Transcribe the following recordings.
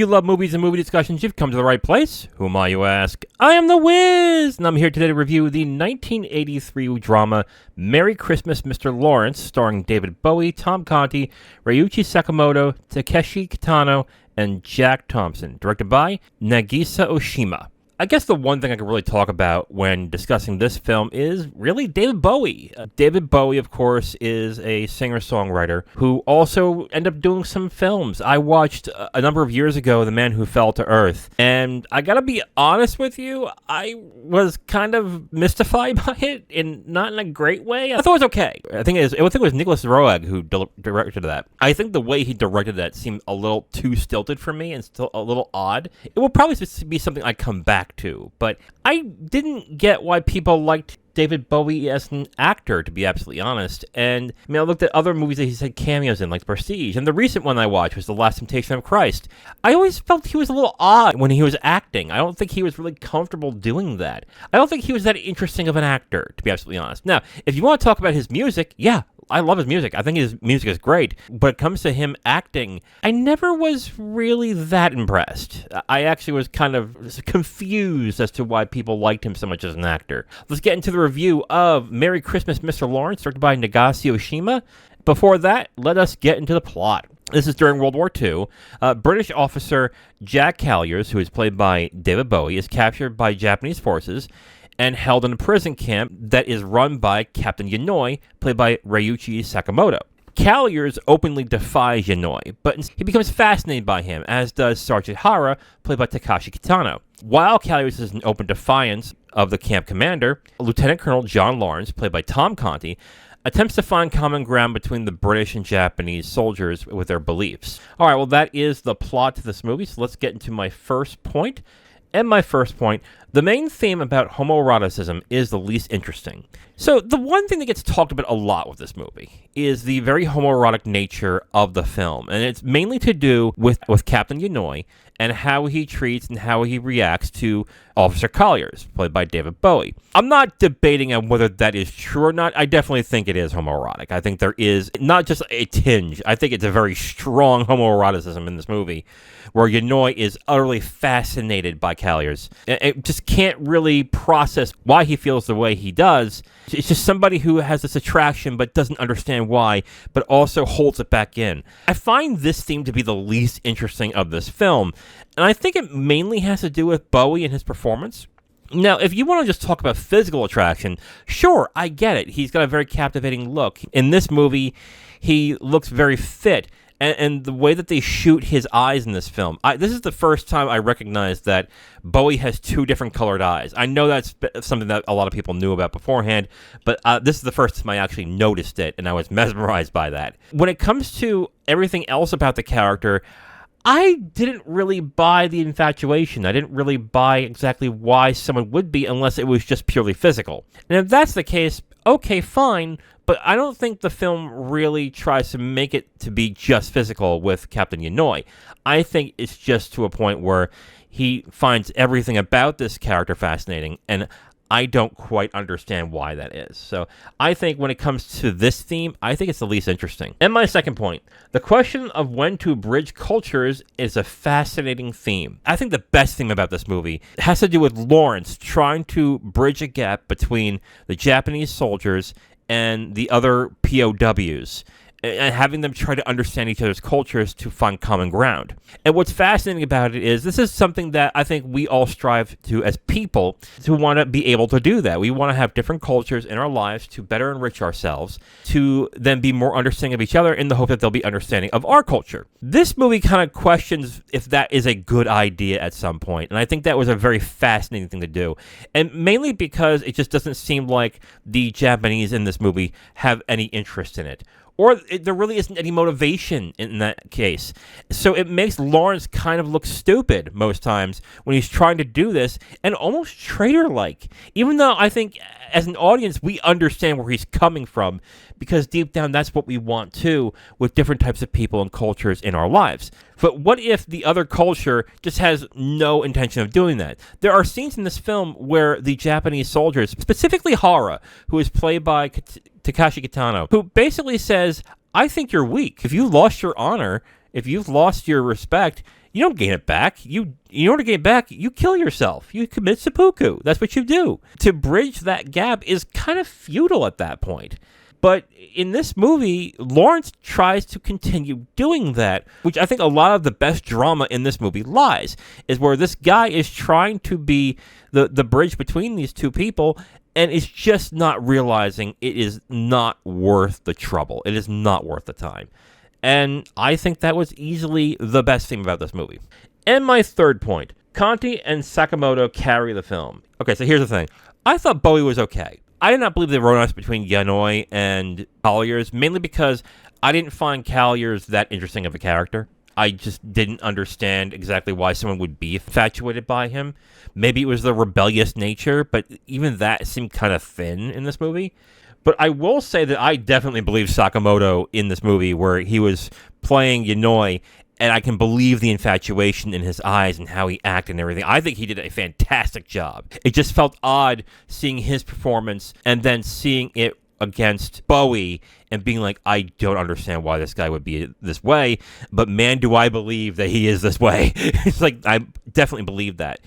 you love movies and movie discussions, you've come to the right place. Who am I, you ask? I am The Wiz, and I'm here today to review the 1983 drama Merry Christmas, Mr. Lawrence, starring David Bowie, Tom Conti, Ryuichi Sakamoto, Takeshi Kitano, and Jack Thompson, directed by Nagisa Oshima. I guess the one thing I could really talk about when discussing this film is really David Bowie. David Bowie, of course, is a singer-songwriter who also ended up doing some films. I watched a number of years ago The Man Who Fell to Earth, and I gotta be honest with you, I was kind of mystified by it, not in a great way. I thought it was okay. I think it was Nicholas Roeg who directed that. I think the way he directed that seemed a little too stilted for me and still a little odd. It will probably be something I come back to, but I didn't get why people liked David Bowie as an actor, to be absolutely honest. And I mean, I looked at other movies that he's had cameos in, like Prestige, and the recent one I watched was The Last Temptation of Christ. I always felt he was a little odd when he was acting. I don't think he was really comfortable doing that. I don't think he was that interesting of an actor, to be absolutely honest. Now, if you want to talk about his music, yeah, I love his music. I think his music is great. But when it comes to him acting, I never was really that impressed. I actually was kind of confused as to why people liked him so much as an actor. Let's get into the review of Merry Christmas, Mr. Lawrence, directed by Nagisa Oshima. Before that, let us get into the plot. This is during World War II. British officer Jack Calliers, who is played by David Bowie, is captured by Japanese forces and held in a prison camp that is run by Captain Yanoi, played by Ryuichi Sakamoto. Calliers openly defies Yanoi, but he becomes fascinated by him, as does Sergeant Hara, played by Takeshi Kitano. While Calliers is in open defiance of the camp commander, Lieutenant Colonel John Lawrence, played by Tom Conti, attempts to find common ground between the British and Japanese soldiers with their beliefs. All right, well, that is the plot to this movie, so let's get into my first point. And my first point, the main theme about homoeroticism is the least interesting. So the one thing that gets talked about a lot with this movie is the very homoerotic nature of the film. And it's mainly to do with Captain Yanoi and how he treats and how he reacts to Officer Calliers, played by David Bowie. I'm not debating on whether that is true or not. I definitely think it is homoerotic. I think there is not just a tinge. I think it's a very strong homoeroticism in this movie, where Yanoi is utterly fascinated by Calliers. It just can't really process why he feels the way he does. It's just somebody who has this attraction but doesn't understand why, but also holds it back in. I find this theme to be the least interesting of this film, and I think it mainly has to do with Bowie and his performance. Now, if you want to just talk about physical attraction, sure, I get it. He's got a very captivating look. In this movie, he looks very fit. And the way that they shoot his eyes in this film, this is the first time I recognize that Bowie has two different colored eyes. I know that's something that a lot of people knew about beforehand, but this is the first time I actually noticed it, and I was mesmerized by that. When it comes to everything else about the character, I didn't really buy the infatuation. I didn't really buy exactly why someone would be unless it was just purely physical. And if that's the case, okay, fine, but I don't think the film really tries to make it to be just physical with Captain Yanoi. I think it's just to a point where he finds everything about this character fascinating, and I don't quite understand why that is. So I think when it comes to this theme, I think it's the least interesting. And my second point, the question of when to bridge cultures is a fascinating theme. I think the best thing about this movie has to do with Lawrence trying to bridge a gap between the Japanese soldiers and the other POWs, and having them try to understand each other's cultures to find common ground. And what's fascinating about it is this is something that I think we all strive to as people, to want to be able to do that. We want to have different cultures in our lives to better enrich ourselves, to then be more understanding of each other in the hope that they'll be understanding of our culture. This movie kind of questions if that is a good idea at some point, and I think that was a very fascinating thing to do. And mainly because it just doesn't seem like the Japanese in this movie have any interest in it. Or there really isn't any motivation in that case. So it makes Lawrence kind of look stupid most times when he's trying to do this, and almost traitor-like. Even though I think as an audience we understand where he's coming from, because deep down that's what we want too with different types of people and cultures in our lives. But what if the other culture just has no intention of doing that? There are scenes in this film where the Japanese soldiers, specifically Hara, who is played by Takeshi Kitano, who basically says, I think you're weak. If you lost your honor, if you've lost your respect, You don't gain it back. In order to gain it back, you kill yourself. You commit seppuku. That's what you do. To bridge that gap is kind of futile at that point. But in this movie, Lawrence tries to continue doing that, which I think a lot of the best drama in this movie lies, is where this guy is trying to be the bridge between these two people, and is just not realizing it is not worth the trouble. It is not worth the time. And I think that was easily the best thing about this movie. And my third point, Conti and Sakamoto carry the film. Okay, so here's the thing. I thought Bowie was okay. I did not believe the romance between Yanoi and Colliers, mainly because I didn't find Colliers that interesting of a character. I just didn't understand exactly why someone would be infatuated by him. Maybe it was the rebellious nature, but even that seemed kind of thin in this movie. But I will say that I definitely believe Sakamoto in this movie, where he was playing Yanoi, and I can believe the infatuation in his eyes and how he acted and everything. I think he did a fantastic job. It just felt odd seeing his performance and then seeing it against Bowie and being like, I don't understand why this guy would be this way, but man, do I believe that he is this way. It's like, I definitely believe that.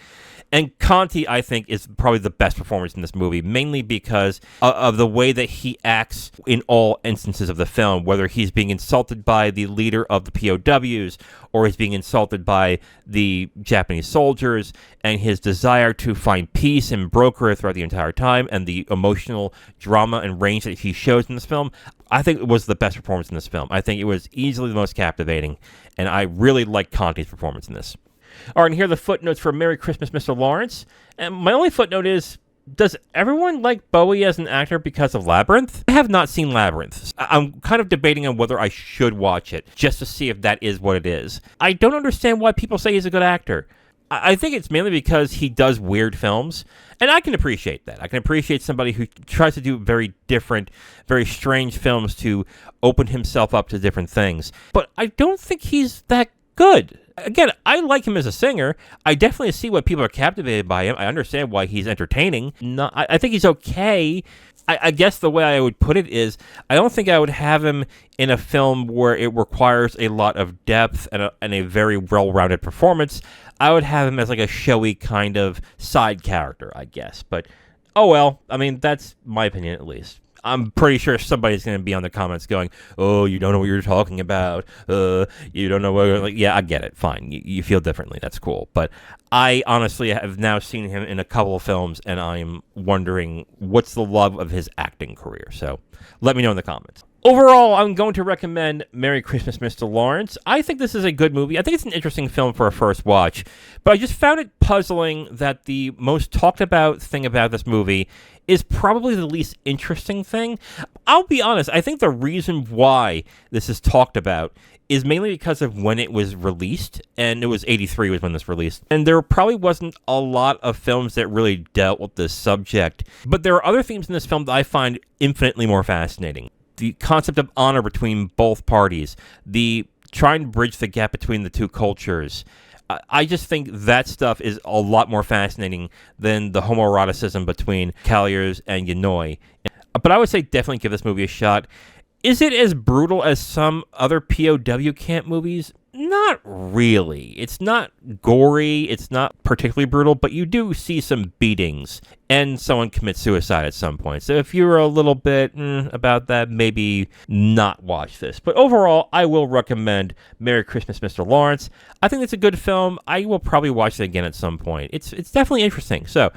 And Conti, I think, is probably the best performance in this movie, mainly because of the way that he acts in all instances of the film, whether he's being insulted by the leader of the POWs or he's being insulted by the Japanese soldiers, and his desire to find peace and broker it throughout the entire time, and the emotional drama and range that he shows in this film. I think it was the best performance in this film. I think it was easily the most captivating, and I really like Conti's performance in this. All right, and here are the footnotes for Merry Christmas, Mr. Lawrence. And my only footnote is, does everyone like Bowie as an actor because of Labyrinth? I have not seen Labyrinth. I'm kind of debating on whether I should watch it, just to see if that is what it is. I don't understand why people say he's a good actor. I think it's mainly because he does weird films, and I can appreciate that. I can appreciate somebody who tries to do very different, very strange films to open himself up to different things. But I don't think he's that good. Again, I like him as a singer. I definitely see why people are captivated by him. I understand why he's entertaining. I think he's okay. I guess the way I would put it is, I don't think I would have him in a film where it requires a lot of depth and a very well-rounded performance. I would have him as like a showy kind of side character, I guess. But, oh well, I mean, that's my opinion at least. I'm pretty sure somebody's going to be on the comments going, oh, you don't know what you're talking about. You don't know what... Like, yeah, I get it. Fine. You feel differently. That's cool. But I honestly have now seen him in a couple of films, and I'm wondering what's the love of his acting career. So let me know in the comments. Overall, I'm going to recommend Merry Christmas, Mr. Lawrence. I think this is a good movie. I think it's an interesting film for a first watch, but I just found it puzzling that the most talked about thing about this movie is probably the least interesting thing. I'll be honest, I think the reason why this is talked about is mainly because of when it was released, and it was 83 was when this released, and there probably wasn't a lot of films that really dealt with this subject, but there are other themes in this film that I find infinitely more fascinating. The concept of honor between both parties, the trying to bridge the gap between the two cultures. I just think that stuff is a lot more fascinating than the homoeroticism between Colliers and Yanoi. But I would say definitely give this movie a shot. Is it as brutal as some other POW camp movies? Not really. It's not gory. It's not particularly brutal, but you do see some beatings, and someone commits suicide at some point. So if you're a little bit about that, maybe not watch this. But overall, I will recommend Merry Christmas, Mr. Lawrence. I think it's a good film. I will probably watch it again at some point. It's definitely interesting. So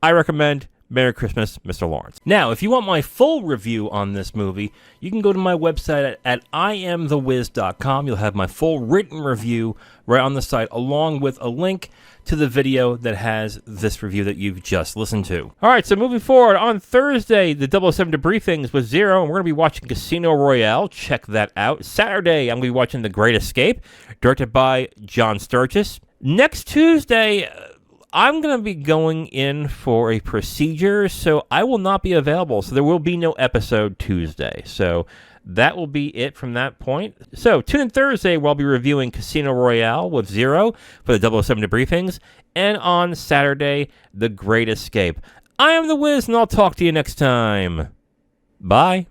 I recommend Merry Christmas, Mr. Lawrence. Now, if you want my full review on this movie, you can go to my website at IamTheWiz.com. You'll have my full written review right on the site, along with a link to the video that has this review that you've just listened to. All right, so moving forward, on Thursday, the 007 Debriefings with Zero, and we're going to be watching Casino Royale. Check that out. Saturday, I'm going to be watching The Great Escape, directed by John Sturges. Next Tuesday, I'm going to be going in for a procedure, so I will not be available. So there will be no episode Tuesday. So that will be it from that point. So tune in Thursday, where I'll be reviewing Casino Royale with Zero for the 007 Debriefings. And on Saturday, The Great Escape. I am The Wiz, and I'll talk to you next time. Bye.